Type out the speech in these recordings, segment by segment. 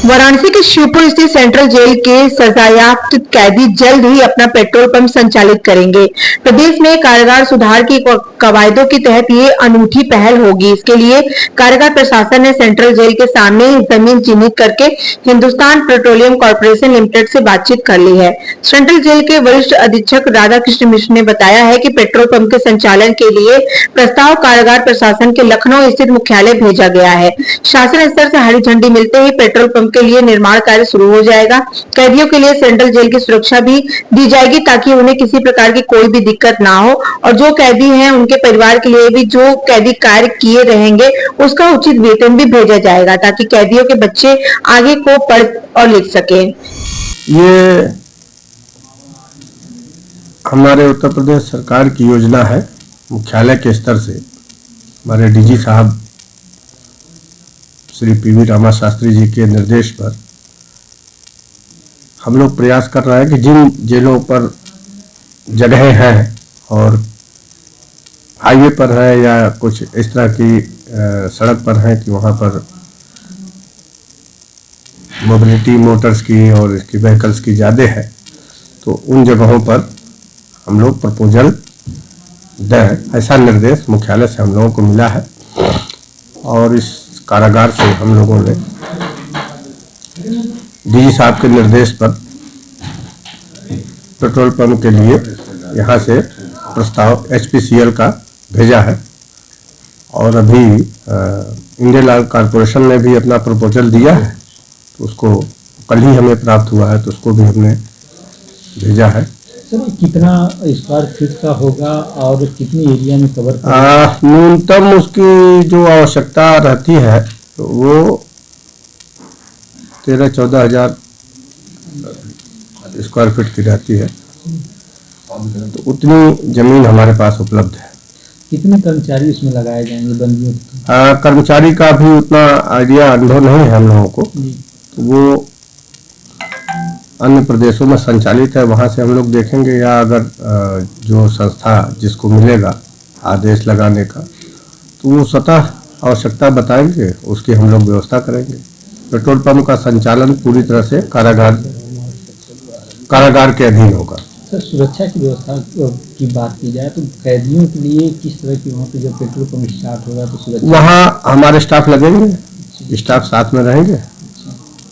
वाराणसी के शिवपुर स्थित central jail के सजायाफ्त कैदी जल्द ही अपना पेट्रोल पंप संचालित करेंगे। प्रदेश में कारागार सुधार की कवायदों के तहत ये अनूठी पहल होगी। इसके लिए कारागार प्रशासन ने सेंट्रल जेल के सामने जमीन चिन्हित करके हिंदुस्तान पेट्रोलियम कॉर्पोरेशन लिमिटेड से बातचीत कर ली है। सेंट्रल जेल के वरिष्ठ अधीक्षक राधा कृष्ण मिश्र ने बताया है कि पेट्रोल पंप के संचालन के लिए प्रस्ताव कारागार प्रशासन के लखनऊ स्थित मुख्यालय भेजा गया है। शासन स्तर से हरी झंडी मिलते ही पेट्रोल पंप के लिए निर्माण कार्य शुरू हो जाएगा। कैदियों के लिए सेंट्रल जेल की सुरक्षा भी दी जाएगी ताकि उन्हें किसी प्रकार की कोई भी दिक्कत ना हो और जो कैदी हैं उनके परिवार के लिए भी जो कैदी कार्य किए रहेंगे उसका उचित वेतन भी भेजा जाएगा ताकि कैदियों के बच्चे आगे को पढ़ और लिख सके। ये हमारे उत्तर प्रदेश सरकार की योजना है। मुख्यालय के स्तर से हमारे डीजी साहब श्री पीवी रामा शास्त्री जी के निर्देश पर हम लोग प्रयास कर रहे हैं कि जिन जेलों पर जगह हैं और हाईवे पर है या कुछ इस तरह की सड़क पर है कि वहाँ पर मोबिलिटी मोटर्स की और इसकी व्हीकल्स की ज़्यादा है, तो उन जगहों पर हम लोग प्रपोजल दें, ऐसा निर्देश मुख्यालय से हम लोगों को मिला है। और इस कारागार से हम लोगों ने डीजी साहब के निर्देश पर पेट्रोल पंप के लिए यहाँ से प्रस्ताव HPCL का भेजा है और अभी इंडियन ऑयल कॉर्पोरेशन ने भी अपना प्रपोजल दिया है, तो उसको कल ही हमें प्राप्त हुआ है, तो उसको भी हमने भेजा है। सर कितना स्क्वायर फीट का होगा और कितनी एरिया में कवर? न्यूनतम उसकी जो आवश्यकता रहती है वो 13-14 हजार स्क्वायर फीट की रहती है, तो उतनी जमीन हमारे पास उपलब्ध है। कितने कर्मचारी इसमें लगाए जाएंगे बंदियों? कर्मचारी का भी उतना आइडिया अनुभव नहीं है हम लोगों को, तो वो अन्य प्रदेशों में संचालित है, वहाँ से हम लोग देखेंगे, या अगर जो संस्था जिसको मिलेगा आदेश लगाने का तो वो स्वतः आवश्यकता बताएंगे, उसकी हम लोग व्यवस्था करेंगे। पेट्रोल पंप का संचालन पूरी तरह से कारागार के अधीन होगा। सर सुरक्षा की व्यवस्था की बात की जाए तो कैदियों के लिए किस तरह की वहाँ पे जब पेट्रोल पंप स्टार्ट होगा तो सुरक्षा? वहाँ हमारे स्टाफ लगेंगे, स्टाफ साथ में रहेंगे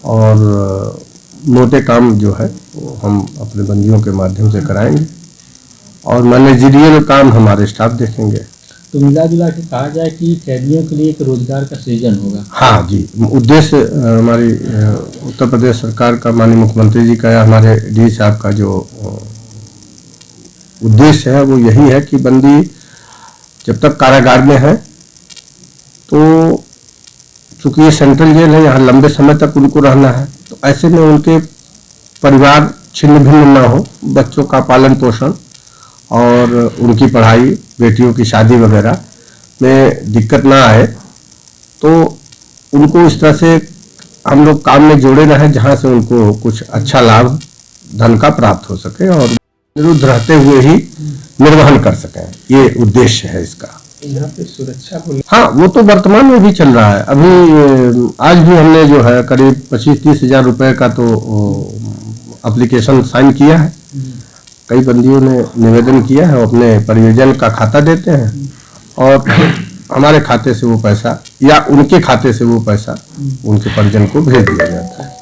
और मोटे काम जो है वो हम अपने बंदियों के माध्यम से कराएंगे और मैनेजरियल काम हमारे स्टाफ देखेंगे। तो मिला जुला के कहा जाए कि कैदियों के लिए एक रोजगार का सृजन होगा। हाँ जी, उद्देश्य हमारी उत्तर प्रदेश सरकार का, माननीय मुख्यमंत्री जी का या हमारे डी साहब का जो उद्देश्य है वो यही है कि बंदी जब तक कारागार में है, तो चूंकि ये सेंट्रल जेल है, यहाँ लंबे समय तक उनको रहना है, तो ऐसे में उनके परिवार छिन्न भिन्न ना हो, बच्चों का पालन पोषण और उनकी पढ़ाई, बेटियों की शादी वगैरह में दिक्कत ना आए, तो उनको इस तरह से हम लोग काम में जोड़े रहें जहाँ से उनको कुछ अच्छा लाभ धन का प्राप्त हो सके और निरुद्ध रहते हुए ही निर्वहन कर सकें, ये उद्देश्य है इसका। यहाँ पे सुरक्षा को हाँ, वो तो वर्तमान में भी चल रहा है। अभी आज भी हमने जो है करीब 25-30 हजार रुपए का तो एप्लीकेशन साइन किया है। कई बंदियों ने निवेदन किया है, अपने परियोजन का खाता देते हैं और हमारे खाते से वो पैसा या उनके खाते से वो पैसा उनके परिजन को भेज दिया जाता है।